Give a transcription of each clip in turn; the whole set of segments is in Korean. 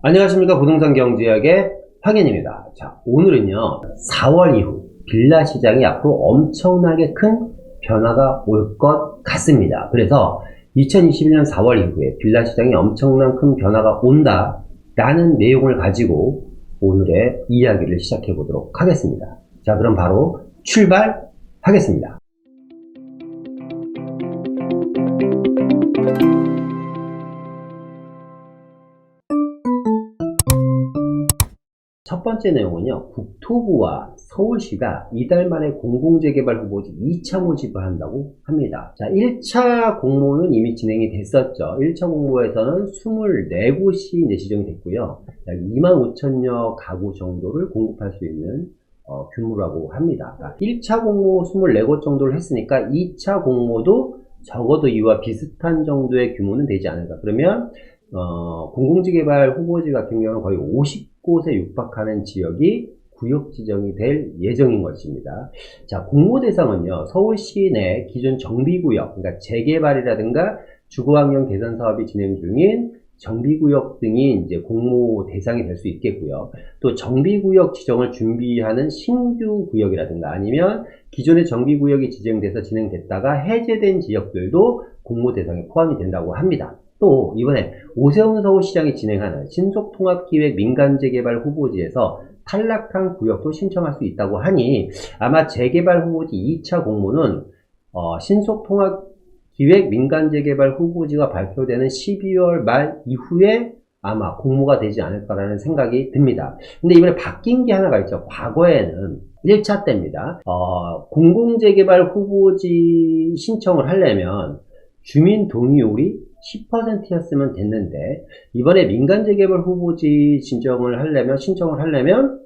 안녕하십니까. 부동산 경제학의 황현입니다. 자, 오늘은요 4월 이후 빌라 시장이 앞으로 엄청나게 큰 변화가 올 것 같습니다. 그래서 2021년 4월 이후에 빌라 시장이 엄청난 큰 변화가 온다 라는 내용을 가지고 오늘의 이야기를 시작해 보도록 하겠습니다. 자, 그럼 바로 출발하겠습니다. 첫 번째 내용은요, 국토부와 서울시가 이달 말에 공공재개발 후보지 2차 모집을 한다고 합니다. 자, 1차 공모는 이미 진행이 됐었죠. 1차 공모에서는 24곳이 지정이 됐고요. 약 25,000여 가구 정도를 공급할 수 있는 규모라고 합니다. 1차 공모 24곳 정도를 했으니까 2차 공모도 적어도 이와 비슷한 정도의 규모는 되지 않을까. 그러면 공공재개발 후보지 같은 경우는 거의 50곳에 육박하는 지역이 구역 지정이 될 예정인 것입니다. 자, 공모 대상은요, 서울시 내 기존 정비구역, 그러니까 재개발이라든가 주거환경 개선 사업이 진행 중인 정비구역 등이 이제 공모 대상이 될 수 있겠고요. 또 정비구역 지정을 준비하는 신규 구역이라든가 아니면 기존의 정비구역이 지정돼서 진행됐다가 해제된 지역들도 공모 대상에 포함이 된다고 합니다. 또 이번에 오세훈 서울시장이 진행하는 신속통합기획 민간재개발 후보지에서 탈락한 구역도 신청할 수 있다고 하니 아마 재개발 후보지 2차 공모는 신속통합기획 민간재개발 후보지가 발표되는 12월 말 이후에 아마 공모가 되지 않을까라는 생각이 듭니다. 근데 이번에 바뀐 게 하나가 있죠. 과거에는 1차 때입니다. 공공재개발 후보지 신청을 하려면 주민 동의율이 10%였으면 됐는데 이번에 민간재개발 후보지 신청을 하려면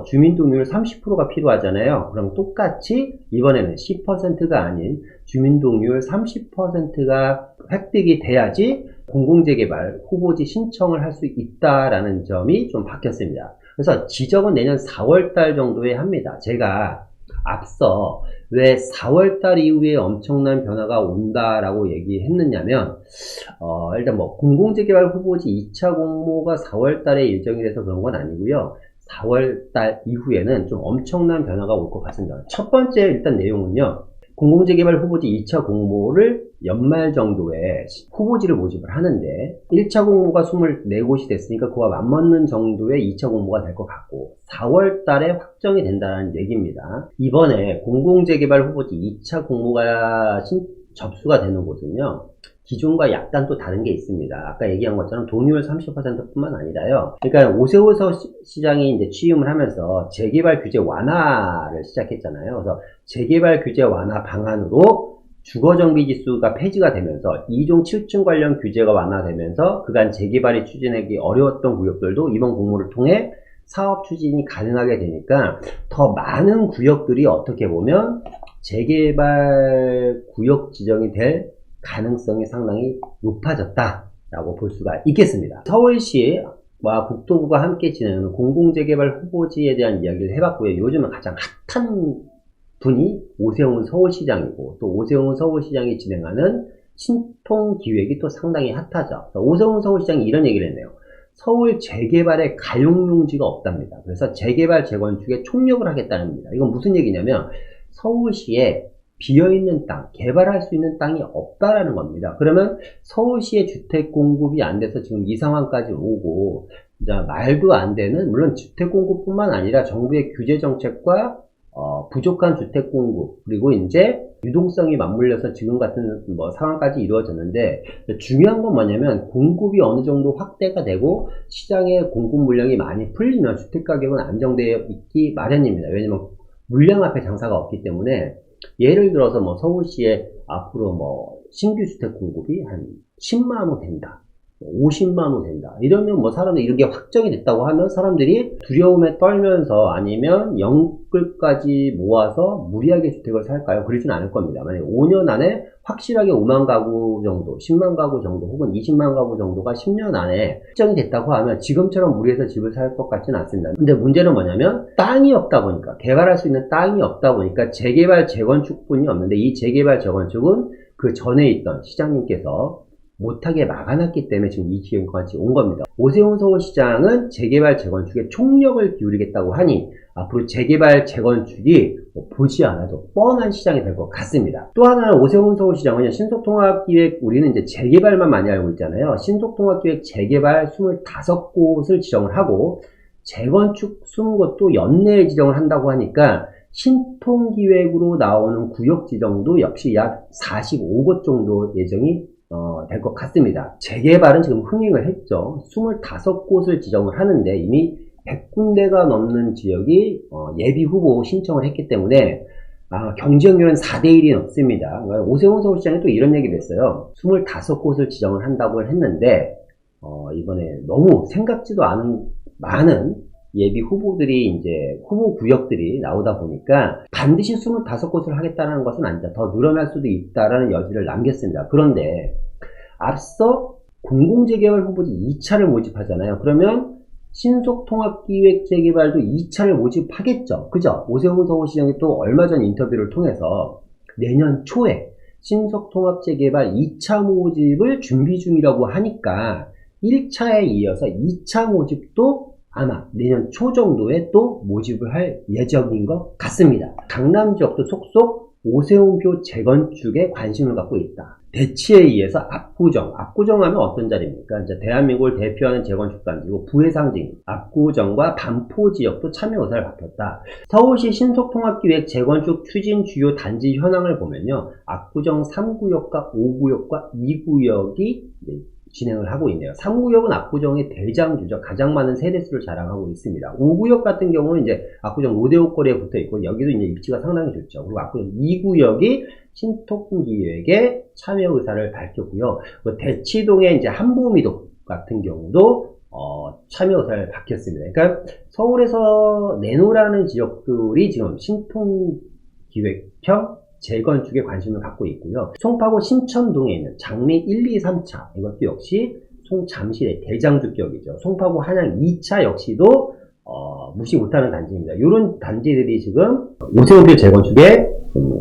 주민 동의율 30%가 필요하잖아요. 그럼 똑같이 이번에는 10%가 아닌 주민 동의율 30%가 획득이 돼야지 공공재개발 후보지 신청을 할 수 있다라는 점이 좀 바뀌었습니다. 그래서 지정은 내년 4월달 정도에 합니다. 제가 앞서 왜 4월달 이후에 엄청난 변화가 온다라고 얘기했느냐면 일단 공공재개발 후보지 2차 공모가 4월달에 일정이 돼서 그런 건 아니고요. 4월달 이후에는 좀 엄청난 변화가 올 것 같습니다. 첫 번째 일단 내용은요, 공공재개발 후보지 2차 공모를 연말 정도에 후보지를 모집을 하는데 1차 공모가 24곳이 됐으니까 그와 맞먹는 정도의 2차 공모가 될 것 같고 4월 달에 확정이 된다는 얘기입니다. 이번에 공공재개발 후보지 2차 공모가 접수가 되는 곳은요, 기존과 약간 또 다른 게 있습니다. 아까 얘기한 것처럼 동의율 30%뿐만 아니라요. 그러니까 오세훈 시장이 이제 취임을 하면서 재개발 규제 완화를 시작했잖아요. 그래서 재개발 규제 완화 방안으로 주거정비 지수가 폐지가 되면서 2종 7층 관련 규제가 완화되면서 그간 재개발이 추진하기 어려웠던 구역들도 이번 공모를 통해 사업 추진이 가능하게 되니까 더 많은 구역들이 어떻게 보면 재개발 구역 지정이 될 가능성이 상당히 높아졌다라고 볼 수가 있겠습니다. 서울시와 국토부가 함께 진행하는 공공재개발 후보지에 대한 이야기를 해봤고요. 요즘은 가장 핫한 분이 오세훈 서울시장이고 또 오세훈 서울시장이 진행하는 신통기획이 또 상당히 핫하죠. 오세훈 서울시장이 이런 얘기를 했네요. 서울 재개발에 가용용지가 없답니다. 그래서 재개발 재건축에 총력을 하겠다는 겁니다. 이건 무슨 얘기냐면 서울시에 비어있는 땅, 개발할 수 있는 땅이 없다라는 겁니다. 그러면 서울시의 주택 공급이 안 돼서 지금 이 상황까지 오고, 말도 안 되는, 물론 주택 공급뿐만 아니라 정부의 규제 정책과 부족한 주택 공급, 그리고 이제 유동성이 맞물려서 지금 같은 상황까지 이루어졌는데, 중요한 건 뭐냐면 공급이 어느 정도 확대가 되고 시장에 공급 물량이 많이 풀리면 주택 가격은 안정되어 있기 마련입니다. 왜냐면 물량 앞에 장사가 없기 때문에. 예를 들어서 서울시에 앞으로 신규 주택 공급이 한 10만 호 된다, 50만 호 된다 이러면 사람들이 이렇게 확정이 됐다고 하면 사람들이 두려움에 떨면서 아니면 영끌까지 모아서 무리하게 주택을 살까요? 그러진 않을 겁니다. 만약에 5년 안에 확실하게 5만 가구 정도, 10만 가구 정도 혹은 20만 가구 정도가 10년 안에 확정이 됐다고 하면 지금처럼 무리해서 집을 살 것 같지는 않습니다. 근데 문제는 뭐냐면 땅이 없다 보니까, 개발할 수 있는 땅이 없다 보니까 재개발 재건축뿐이 없는데 이 재개발 재건축은 그 전에 있던 시장님께서 못하게 막아놨기 때문에 지금 이 지경까지 온 겁니다. 오세훈 서울시장은 재개발 재건축에 총력을 기울이겠다고 하니 앞으로 재개발 재건축이 보지 않아도 뻔한 시장이 될 것 같습니다. 또 하나는 오세훈 서울시장은 신속통합기획, 우리는 이제 재개발만 많이 알고 있잖아요. 신속통합기획 재개발 25곳을 지정을 하고 재건축 20곳도 연내에 지정을 한다고 하니까 신통기획으로 나오는 구역 지정도 역시 약 45곳 정도 예정이 될 것 같습니다. 재개발은 지금 흥행을 했죠. 25곳을 지정을 하는데 이미 100군데가 넘는 지역이 예비 후보 신청을 했기 때문에 경쟁률은 4대1이 넘습니다. 오세훈 서울시장이 또 이런 얘기를 했어요. 25곳을 지정을 한다고 했는데 이번에 너무 생각지도 않은 많은 예비 후보들이 이제 후보 구역들이 나오다 보니까 반드시 25곳을 하겠다는 것은 아니다. 더 늘어날 수도 있다라는 여지를 남겼습니다. 그런데 앞서 공공재개발 후보들이 2차를 모집하잖아요. 그러면 신속통합기획재개발도 2차를 모집하겠죠. 그죠? 오세훈 서울시장이 또 얼마 전 인터뷰를 통해서 내년 초에 신속통합재개발 2차 모집을 준비 중이라고 하니까 1차에 이어서 2차 모집도 아마 내년 초 정도에 또 모집을 할 예정인 것 같습니다. 강남 지역도 속속 오세훈표 재건축에 관심을 갖고 있다. 대치에 의해서 압구정 하면 어떤 자리입니까? 이제 대한민국을 대표하는 재건축 단지고 부의 상징 압구정과 반포 지역도 참여 의사를 밝혔다. 서울시 신속통합기획 재건축 추진 주요 단지 현황을 보면요, 압구정 3구역과 5구역과 2구역이 진행을 하고 있네요. 3구역은 압구정의 대장주죠. 가장 많은 세대수를 자랑하고 있습니다. 5구역 같은 경우는 이제 압구정 롯데옥 거리에 붙어 있고 여기도 이제 위치가 상당히 좋죠. 그리고 압구정 2구역이 신통기획에 참여 의사를 밝혔고요. 대치동의 이제 한보미도 같은 경우도 참여 의사를 밝혔습니다. 그러니까 서울에서 내놓으라는 지역들이 지금 신통기획형 재건축에 관심을 갖고 있고요. 송파구 신천동에 있는 장미 1, 2, 3차 이것도 역시 송잠실의 대장주격이죠. 송파구 한양 2차 역시도 무시 못하는 단지입니다. 이런 단지들이 지금 오세훈표 재건축에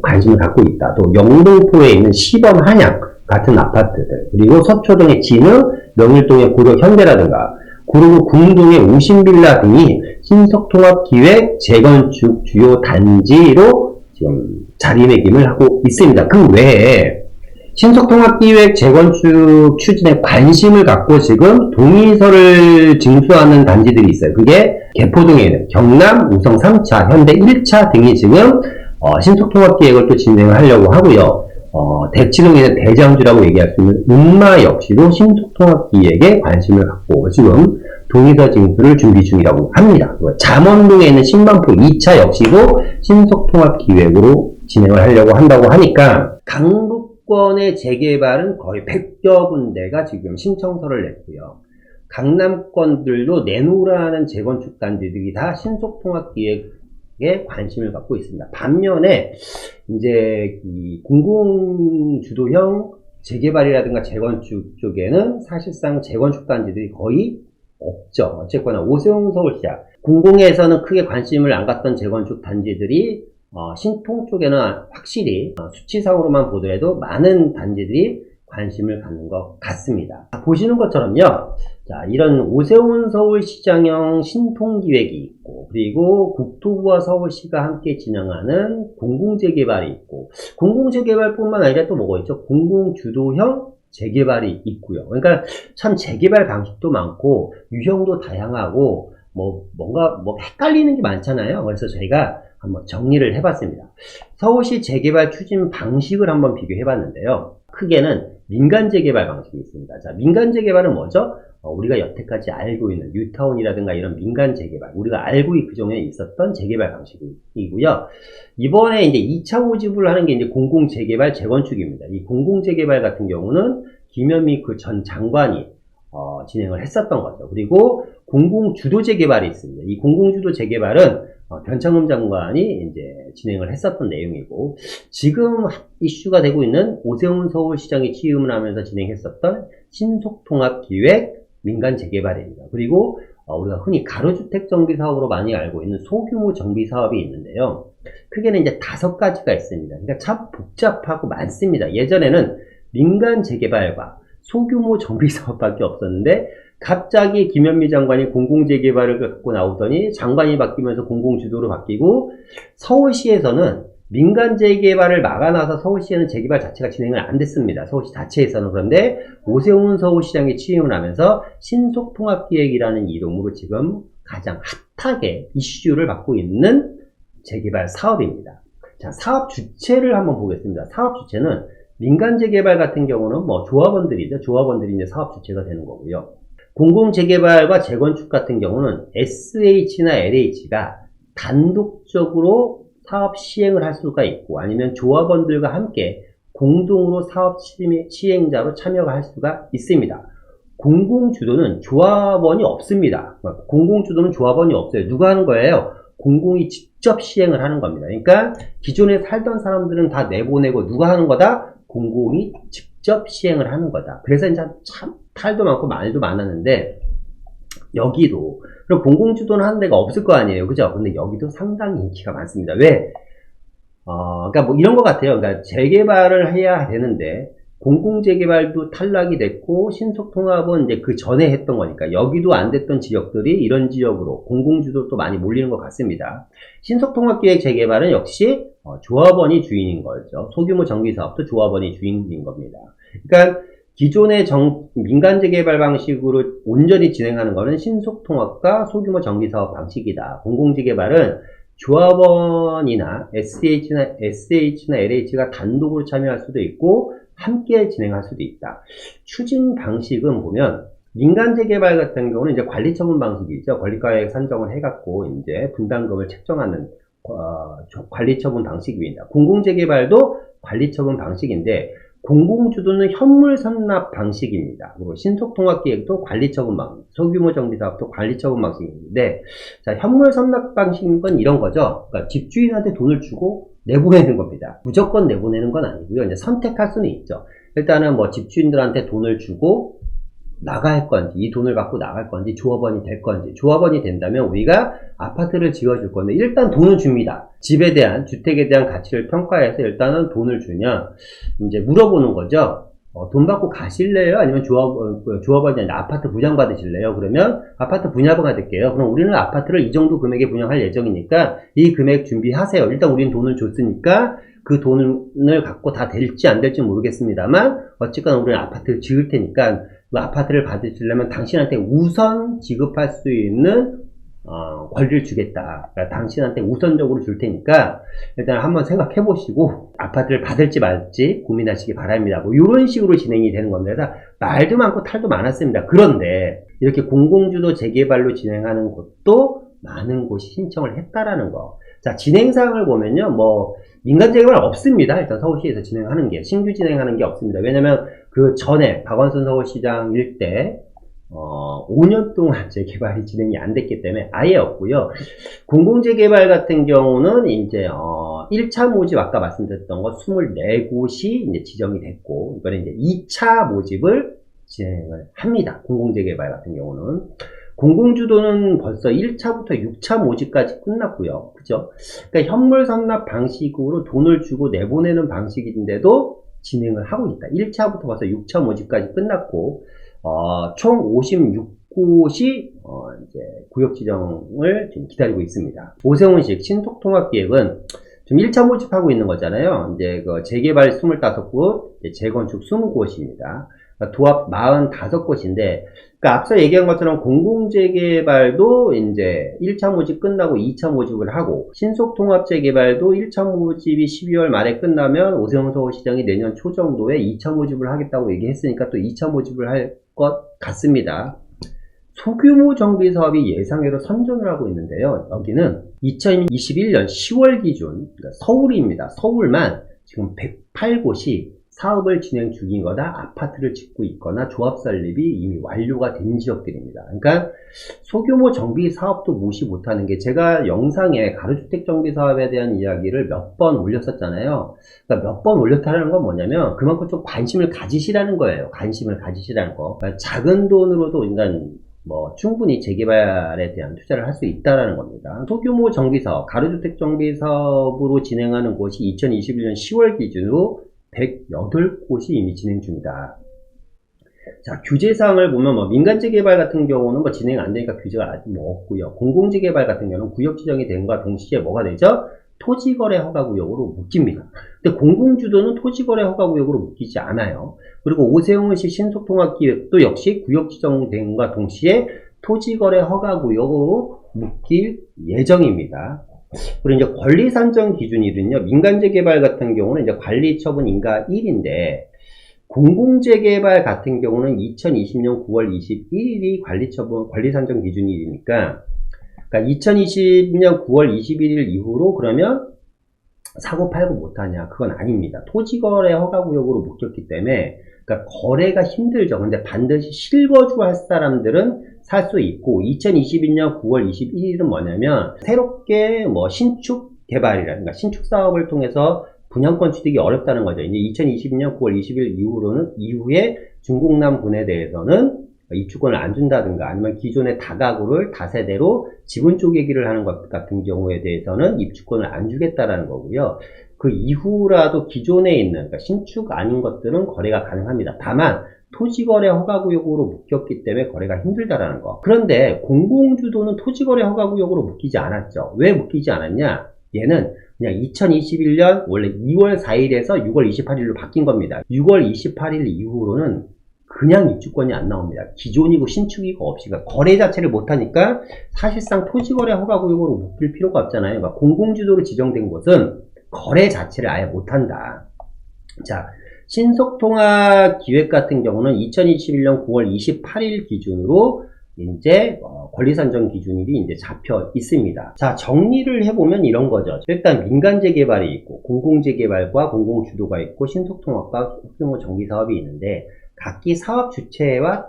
관심을 갖고 있다. 또 영등포에 있는 시범 한양 같은 아파트들, 그리고 서초동의 진흥, 명일동의 고려 현대라든가 그리고 궁동의 오신빌라 등이 신속통합기획 재건축 주요 단지로 지금 자리매김을 하고 있습니다. 그 외에 신속통합기획 재건축 추진에 관심을 갖고 지금 동의서를 징수하는 단지들이 있어요. 그게 개포동에 있는 경남 우성 3차, 현대 1차 등이 지금 신속통합기획을 또 진행을 하려고 하고요. 대치동에 있는 대장주라고 얘기할 수 있는 운마 역시도 신속통합기획에 관심을 갖고 지금 동의서 징수를 준비 중이라고 합니다. 잠원동에 있는 신만포 2차 역시도 신속통합기획으로 진행을 하려고 한다고 하니까 강북권의 재개발은 거의 100여 군데가 지금 신청서를 냈고요. 강남권들도 내놓으라는 재건축 단지들이 다 신속통합기획에 관심을 갖고 있습니다. 반면에 이제 이 공공주도형 재개발이라든가 재건축 쪽에는 사실상 재건축 단지들이 거의 없죠. 어쨌거나 오세훈 서울시장 공공에서는 크게 관심을 안 갖던 재건축 단지들이 신통 쪽에는 확실히 수치상으로만 보더라도 많은 단지들이 관심을 갖는 것 같습니다. 보시는 것처럼요, 자, 이런 오세훈 서울시장형 신통기획이 있고, 그리고 국토부와 서울시가 함께 진행하는 공공재개발이 있고, 공공재개발뿐만 아니라 또 뭐가 있죠? 공공주도형 재개발이 있고요. 그러니까 참 재개발 방식도 많고 유형도 다양하고 뭔가 헷갈리는 게 많잖아요. 그래서 저희가 한번 정리를 해봤습니다. 서울시 재개발 추진 방식을 한번 비교해 봤는데요. 크게는 민간 재개발 방식이 있습니다. 자, 민간 재개발은 뭐죠? 우리가 여태까지 알고 있는 뉴타운이라든가 이런 민간 재개발, 우리가 알고 그전에 있었던 재개발 방식이고요. 이번에 이제 2차 모집을 하는 게 이제 공공재개발 재건축입니다. 이 공공재개발 같은 경우는 김현미 그 전 장관이 진행을 했었던 거죠. 그리고 공공주도 재개발이 있습니다. 이 공공주도 재개발은 변창흠 장관이 이제 진행을 했었던 내용이고, 지금 이슈가 되고 있는 오세훈 서울시장이 취임을 하면서 진행했었던 신속통합기획 민간 재개발입니다. 그리고 우리가 흔히 가로주택 정비 사업으로 많이 알고 있는 소규모 정비 사업이 있는데요. 크게는 이제 5가지가 있습니다. 그러니까 참 복잡하고 많습니다. 예전에는 민간 재개발과 소규모 정비사업밖에 없었는데 갑자기 김현미 장관이 공공재개발을 갖고 나오더니 장관이 바뀌면서 공공주도로 바뀌고 서울시에서는 민간 재개발을 막아놔서 서울시에는 재개발 자체가 진행을 안 됐습니다. 서울시 자체에서는. 그런데 오세훈 서울시장이 취임을 하면서 신속통합기획이라는 이름으로 지금 가장 핫하게 이슈를 받고 있는 재개발 사업입니다. 자, 사업 주체를 한번 보겠습니다. 사업 주체는 민간 재개발 같은 경우는 뭐 조합원들이죠. 조합원들이 이제 사업 주체가 되는 거고요. 공공 재개발과 재건축 같은 경우는 SH나 LH가 단독적으로 사업 시행을 할 수가 있고 아니면 조합원들과 함께 공동으로 사업 시행자로 참여가 할 수가 있습니다. 공공주도는 조합원이 없습니다. 공공주도는 조합원이 없어요. 누가 하는 거예요? 공공이 직접 시행을 하는 겁니다. 그러니까 기존에 살던 사람들은 다 내보내고 누가 하는 거다? 공공이 직접 시행을 하는 거다. 그래서 이제 참 탈도 많고 말도 많았는데 여기도 그럼 공공주도는 하는 데가 없을 거 아니에요. 그죠? 근데 여기도 상당히 인기가 많습니다. 왜? 그러니까 뭐 이런 것 같아요. 그러니까 재개발을 해야 되는데 공공재개발도 탈락이 됐고 신속통합은 이제 그 전에 했던 거니까 여기도 안 됐던 지역들이 이런 지역으로 공공주도로 또 많이 몰리는 것 같습니다. 신속통합기획 재개발은 역시 조합원이 주인인 거죠. 소규모 정비사업도 조합원이 주인인 겁니다. 그러니까 기존의 민간 재개발 방식으로 온전히 진행하는 것은 신속통합과 소규모 정비사업 방식이다. 공공재개발은 조합원이나 SH나 LH가 단독으로 참여할 수도 있고 함께 진행할 수도 있다. 추진 방식은 보면 민간 재개발 같은 경우는 이제 관리처분 방식이죠. 권리가액 산정을 해갖고 이제 분담금을 책정하는 관리처분 방식입니다. 공공재개발도 관리처분 방식인데 공공주도는 현물선납 방식입니다. 그리고 신속통합기획도 관리처분 방식, 소규모 정비사업도 관리처분 방식인데, 자, 현물선납 방식인 건 이런 거죠. 그러니까 집주인한테 돈을 주고 내보내는 겁니다. 무조건 내보내는 건 아니고요. 이제 선택할 수는 있죠. 일단은 뭐 집주인들한테 돈을 주고 나갈 건지, 이 돈을 갖고 나갈 건지, 조합원이 될 건지, 조합원이 된다면 우리가 아파트를 지어줄 건데, 일단 돈을 줍니다. 집에 대한, 주택에 대한 가치를 평가해서 일단은 돈을 주냐, 이제 물어보는 거죠. 돈 받고 가실래요? 아니면 조합원이 아니라 아파트 분양받으실래요? 그러면 아파트 분양받을게요. 그럼 우리는 아파트를 이 정도 금액에 분양할 예정이니까 이 금액 준비하세요. 일단 우리는 돈을 줬으니까 그 돈을 갖고 다 될지 안 될지 모르겠습니다만 어쨌거나 우리는 아파트를 지을 테니까 그 아파트를 받으시려면 당신한테 우선 지급할 수 있는 권리를 주겠다. 그러니까 당신한테 우선적으로 줄 테니까 일단 한번 생각해 보시고 아파트를 받을지 말지 고민하시기 바랍니다. 뭐 이런 식으로 진행이 되는 겁니다. 말도 많고 탈도 많았습니다. 그런데 이렇게 공공주도 재개발로 진행하는 곳도 많은 곳이 신청을 했다라는 거. 자, 진행사항을 보면요, 뭐 민간 재개발 없습니다. 일단 서울시에서 진행하는 게 신규 진행하는 게 없습니다. 왜냐면 그 전에 박원순 서울시장 일때 5년 동안 재개발이 진행이 안 됐기 때문에 아예 없고요. 공공재개발 같은 경우는 이제 1차 모집 아까 말씀드렸던 거 24곳이 이제 지정이 됐고 이번에 이제 2차 모집을 진행을 합니다. 공공재개발 같은 경우는 공공주도는 벌써 1차부터 6차 모집까지 끝났고요. 그죠? 그러니까 현물선납 방식으로 돈을 주고 내보내는 방식인데도 진행을 하고 있다. 1차부터 벌써 6차 모집까지 끝났고 총 56곳이 이제 구역 지정을 지금 기다리고 있습니다. 오세훈식 신속통합기획은 지금 1차 모집하고 있는 거잖아요. 이제 그 재개발 25곳, 재건축 20곳입니다. 그러니까 도합 45곳인데, 그러니까 앞서 얘기한 것처럼 공공재개발도 이제 1차 모집 끝나고 2차 모집을 하고, 신속통합재개발도 1차 모집이 12월 말에 끝나면 오세훈 서울시장이 내년 초 정도에 2차 모집을 하겠다고 얘기했으니까 또 2차 모집을 할 것 같습니다. 소규모 정비 사업이 예상외로 선전을 하고 있는데요. 여기는 2021년 10월 기준, 그러니까 서울입니다. 서울만 지금 108곳이 사업을 진행 중인 거다, 아파트를 짓고 있거나 조합 설립이 이미 완료가 된 지역들입니다. 그러니까 소규모 정비 사업도 무시 못하는 게, 제가 영상에 가로주택 정비 사업에 대한 이야기를 몇 번 올렸었잖아요. 그러니까 몇 번 올렸다는 건 뭐냐면 그만큼 좀 관심을 가지시라는 거예요. 관심을 가지시라는 거. 그러니까 작은 돈으로도 인간 뭐 충분히 재개발에 대한 투자를 할 수 있다라는 겁니다. 소규모 정비사업, 가로주택 정비사업으로 진행하는 곳이 2021년 10월 기준으로 108곳이 이미 진행 중이다. 자, 규제사항을 보면 뭐 민간재개발 같은 경우는 뭐 진행 안 되니까 규제가 아직 뭐 없고요. 공공재개발 같은 경우는 구역 지정이 된과 동시에 뭐가 되죠? 토지거래 허가구역으로 묶입니다. 근데 공공주도는 토지거래 허가구역으로 묶이지 않아요. 그리고 오세훈시 신속통합기획도 역시 구역 지정된과 동시에 토지거래 허가구역으로 묶일 예정입니다. 그리고 이제 권리산정 기준일은요, 민간재개발 같은 경우는 이제 관리처분 인가 1인데, 공공재개발 같은 경우는 2020년 9월 21일이 관리산정 기준일이니까, 그러니까 2020년 9월 21일 이후로 그러면 사고 팔고 못하냐? 그건 아닙니다. 토지거래 허가구역으로 묶였기 때문에, 그러니까 거래가 힘들죠. 근데 반드시 실거주할 사람들은 살 수 있고, 2022년 9월 21일은 뭐냐면, 새롭게 뭐 신축 개발이라든가 신축 사업을 통해서 분양권 취득이 어렵다는 거죠. 이제 2022년 9월 20일 이후에 중공남 군에 대해서는 입주권을 안 준다든가 아니면 기존의 다가구를 다세대로 지분 쪼개기를 하는 것 같은 경우에 대해서는 입주권을 안 주겠다라는 거고요. 그 이후라도 기존에 있는, 그러니까 신축 아닌 것들은 거래가 가능합니다. 다만 토지거래 허가구역으로 묶였기 때문에 거래가 힘들다라는 거. 그런데 공공주도는 토지거래 허가구역으로 묶이지 않았죠. 왜 묶이지 않았냐? 얘는 그냥 2021년 원래 2월 4일에서 6월 28일로 바뀐 겁니다. 6월 28일 이후로는 그냥 입주권이 안 나옵니다. 기존이고 신축이고 없이. 그러니까 거래 자체를 못하니까 사실상 토지거래 허가구역으로 묶일 필요가 없잖아요. 그러니까 공공주도로 지정된 곳은 거래 자체를 아예 못한다. 자, 신속통합 기획 같은 경우는 2021년 9월 28일 기준으로 이제 권리산정 기준일이 이제 잡혀 있습니다. 자, 정리를 해보면 이런 거죠. 일단 민간재개발이 있고 공공재개발과 공공주도가 있고 신속통합과 소규모 정비사업이 있는데 각기 사업 주체와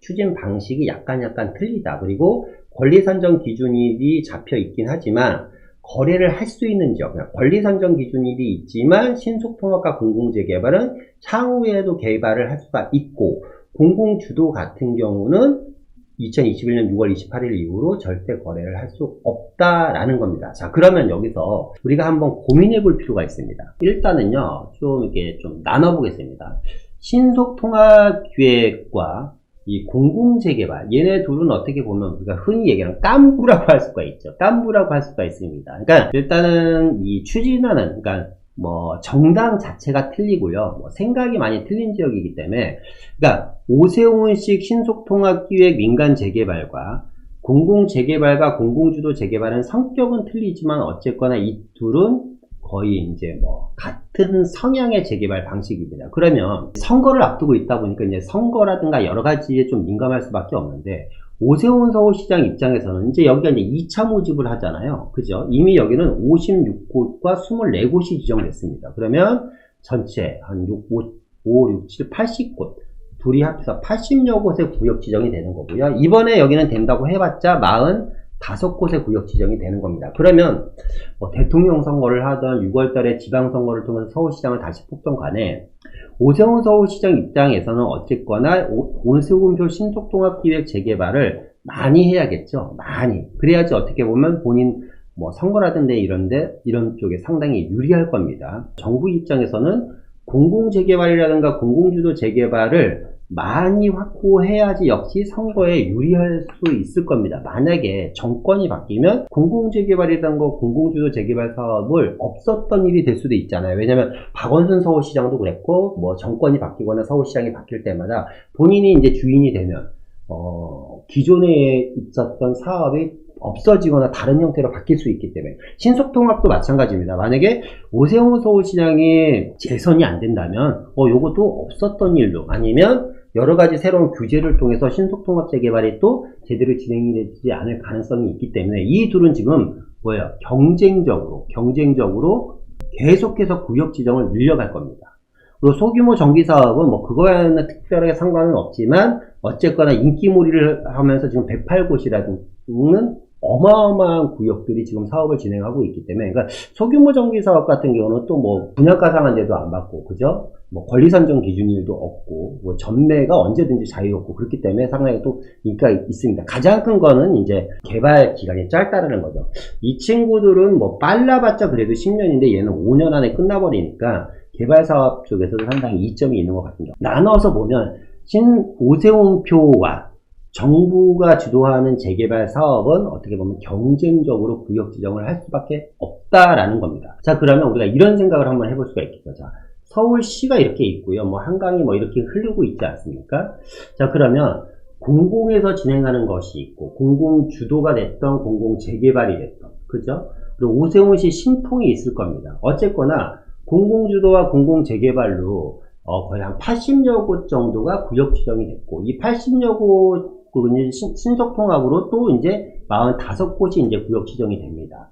추진 방식이 약간 틀리다. 그리고 권리산정 기준일이 잡혀 있긴 하지만 거래를 할 수 있는 지역, 권리산정 기준일이 있지만 신속통합과 공공재개발은 향후에도 개발을 할 수가 있고 공공주도 같은 경우는 2021년 6월 28일 이후로 절대 거래를 할 수 없다라는 겁니다. 자, 그러면 여기서 우리가 한번 고민해 볼 필요가 있습니다. 일단은요, 좀 이렇게 좀 나눠보겠습니다. 신속통합기획과 이 공공재개발, 얘네 둘은 어떻게 보면 우리가 흔히 얘기하는 깐부라고 할 수가 있죠. 깐부라고 할 수가 있습니다. 그러니까 일단은 이 추진하는, 그러니까 뭐 정당 자체가 틀리고요. 뭐 생각이 많이 틀린 지역이기 때문에, 그러니까 오세훈식 신속통합기획 민간재개발과 공공재개발과 공공주도 재개발은 성격은 틀리지만 어쨌거나 이 둘은 거의 이제 뭐 같은 성향의 재개발 방식입니다. 그러면 선거를 앞두고 있다 보니까 이제 선거라든가 여러 가지에 좀 민감할 수밖에 없는데 오세훈 서울시장 입장에서는 이제 여기가 이제 2차 모집을 하잖아요. 그죠? 이미 여기는 56곳과 24곳이 지정됐습니다. 그러면 전체 한 5, 6, 7, 80곳 둘이 합해서 80여 곳의 구역 지정이 되는 거고요. 이번에 여기는 된다고 해봤자 45곳의 구역 지정이 되는 겁니다. 그러면 뭐 대통령 선거를 하던 6월달에 지방선거를 통해서 서울시장을 다시 뽑던 간에 오세훈 서울시장 입장에서는 어쨌거나 오세훈표 신속통합기획 재개발을 많이 해야겠죠. 많이. 그래야지 어떻게 보면 본인 뭐 선거라든지 이런 쪽에 상당히 유리할 겁니다. 정부 입장에서는 공공재개발이라든가 공공주도 재개발을 많이 확보해야지 역시 선거에 유리할 수 있을 겁니다. 만약에 정권이 바뀌면 공공재개발이라든가 공공주도 재개발 사업을 없었던 일이 될 수도 있잖아요. 왜냐면 박원순 서울시장도 그랬고 뭐 정권이 바뀌거나 서울시장이 바뀔 때마다 본인이 이제 주인이 되면 기존에 있었던 사업이 없어지거나 다른 형태로 바뀔 수 있기 때문에 신속통합도 마찬가지입니다. 만약에 오세훈 서울시장이 재선이 안 된다면 요것도 없었던 일로 아니면 여러가지 새로운 규제를 통해서 신속통합 재개발이 또 제대로 진행이 되지 않을 가능성이 있기 때문에 이 둘은 지금 뭐예요? 경쟁적으로 계속해서 구역 지정을 늘려갈 겁니다. 그리고 소규모 정비사업은 뭐 그거와는 특별하게 상관은 없지만 어쨌거나 인기몰이를 하면서 지금 108곳이라는 어마어마한 구역들이 지금 사업을 진행하고 있기 때문에, 그러니까 소규모 정비사업 같은 경우는 또 뭐 분양가 상한제도 안 받고, 그죠? 뭐 권리산정 기준일도 없고, 뭐 전매가 언제든지 자유롭고, 그렇기 때문에 상당히 또 인기가 있습니다. 가장 큰 거는 이제 개발 기간이 짧다라는 거죠. 이 친구들은 뭐 빨라봤자 그래도 10년인데 얘는 5년 안에 끝나버리니까 개발 사업 쪽에서도 상당히 이점이 있는 것 같습니다. 나눠서 보면 오세훈표와 정부가 주도하는 재개발 사업은 어떻게 보면 경쟁적으로 구역 지정을 할 수밖에 없다라는 겁니다. 자, 그러면 우리가 이런 생각을 한번 해볼 수가 있겠죠. 자, 서울시가 이렇게 있고요. 뭐 한강이 뭐 이렇게 흐르고 있지 않습니까? 자, 그러면 공공에서 진행하는 것이 있고 공공 주도가 됐던 공공 재개발이 됐던, 그죠? 그리고 오세훈시 신통이 있을 겁니다. 어쨌거나 공공 주도와 공공 재개발로 거의 한 80여 곳 정도가 구역 지정이 됐고, 이 80여 곳 신속통합으로 또 이제 45곳이 이제 구역 지정이 됩니다.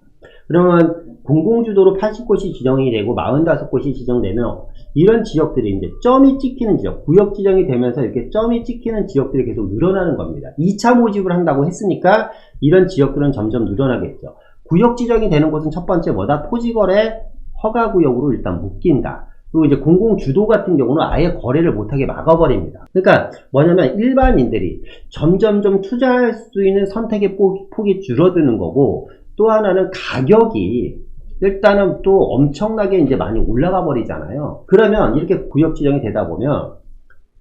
그러면 공공주도로 80곳이 지정이 되고 45곳이 지정되면 이런 지역들이 이제 점이 찍히는 지역, 구역 지정이 되면서 이렇게 점이 찍히는 지역들이 계속 늘어나는 겁니다. 2차 모집을 한다고 했으니까 이런 지역들은 점점 늘어나겠죠. 구역 지정이 되는 곳은 첫 번째 뭐다? 토지거래 허가구역으로 일단 묶인다. 그리고 이제 공공주도 같은 경우는 아예 거래를 못하게 막아버립니다. 그러니까 뭐냐면 일반인들이 점점점 투자할 수 있는 선택의 폭이 줄어드는 거고, 또 하나는 가격이 일단은 또 엄청나게 이제 많이 올라가 버리잖아요. 그러면 이렇게 구역 지정이 되다 보면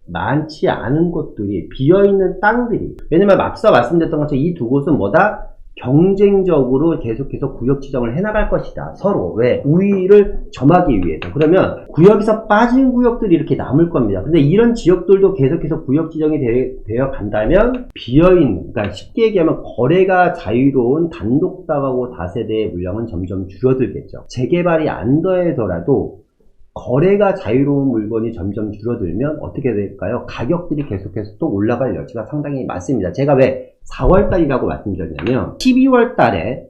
많지 않은 곳들이, 비어있는 땅들이, 왜냐면 앞서 말씀드렸던 것처럼 이 두 곳은 뭐다? 경쟁적으로 계속해서 구역 지정을 해나갈 것이다. 서로. 왜? 우위를 점하기 위해서. 그러면 구역에서 빠진 구역들이 이렇게 남을 겁니다. 근데 이런 지역들도 계속해서 구역 지정이 되어 간다면 비어있는, 그러니까 쉽게 얘기하면 거래가 자유로운 단독다가구 다세대의 물량은 점점 줄어들겠죠. 재개발이 안 더해더라도 거래가 자유로운 물건이 점점 줄어들면 어떻게 될까요? 가격들이 계속해서 또 올라갈 여지가 상당히 많습니다. 제가 왜 4월달이라고 말씀드렸냐면 12월달에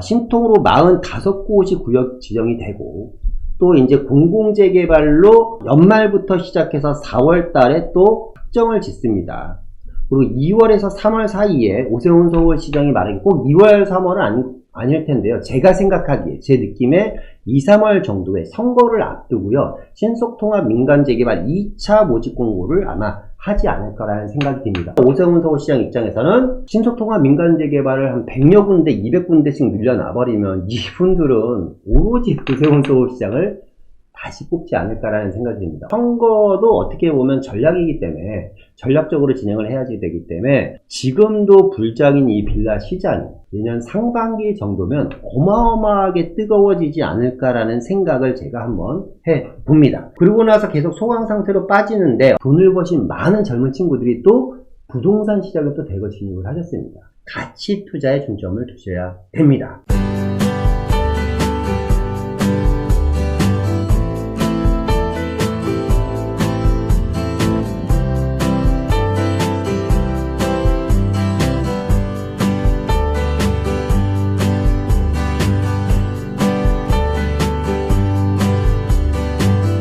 신통으로 45곳이 구역 지정이 되고, 또 이제 공공재개발로 연말부터 시작해서 4월달에 또 확정을 짓습니다. 그리고 2월에서 3월 사이에 오세훈 서울시장이 말하기, 꼭 2월 3월은 아닐 텐데요. 제가 생각하기에, 제 느낌에 2, 3월 정도에 선거를 앞두고요, 신속통합 민간재개발 2차 모집 공고를 아마 하지 않을까라는 생각이 듭니다. 오세훈 서울시장 입장에서는 신속통합 민간재개발을 한 100여 군데, 200군데씩 늘려놔버리면 이분들은 오로지 오세훈 서울시장을 다시 뽑지 않을까라는 생각이 듭니다. 선거도 어떻게 보면 전략이기 때문에 전략적으로 진행을 해야지 되기 때문에 지금도 불장인 이 빌라 시장이 내년 상반기 정도면 어마어마하게 뜨거워지지 않을까라는 생각을 제가 한번 해봅니다. 그러고 나서 계속 소강 상태로 빠지는데 돈을 버신 많은 젊은 친구들이 또 부동산 시장에 또 대거 진입을 하셨습니다. 가치 투자에 중점을 두셔야 됩니다.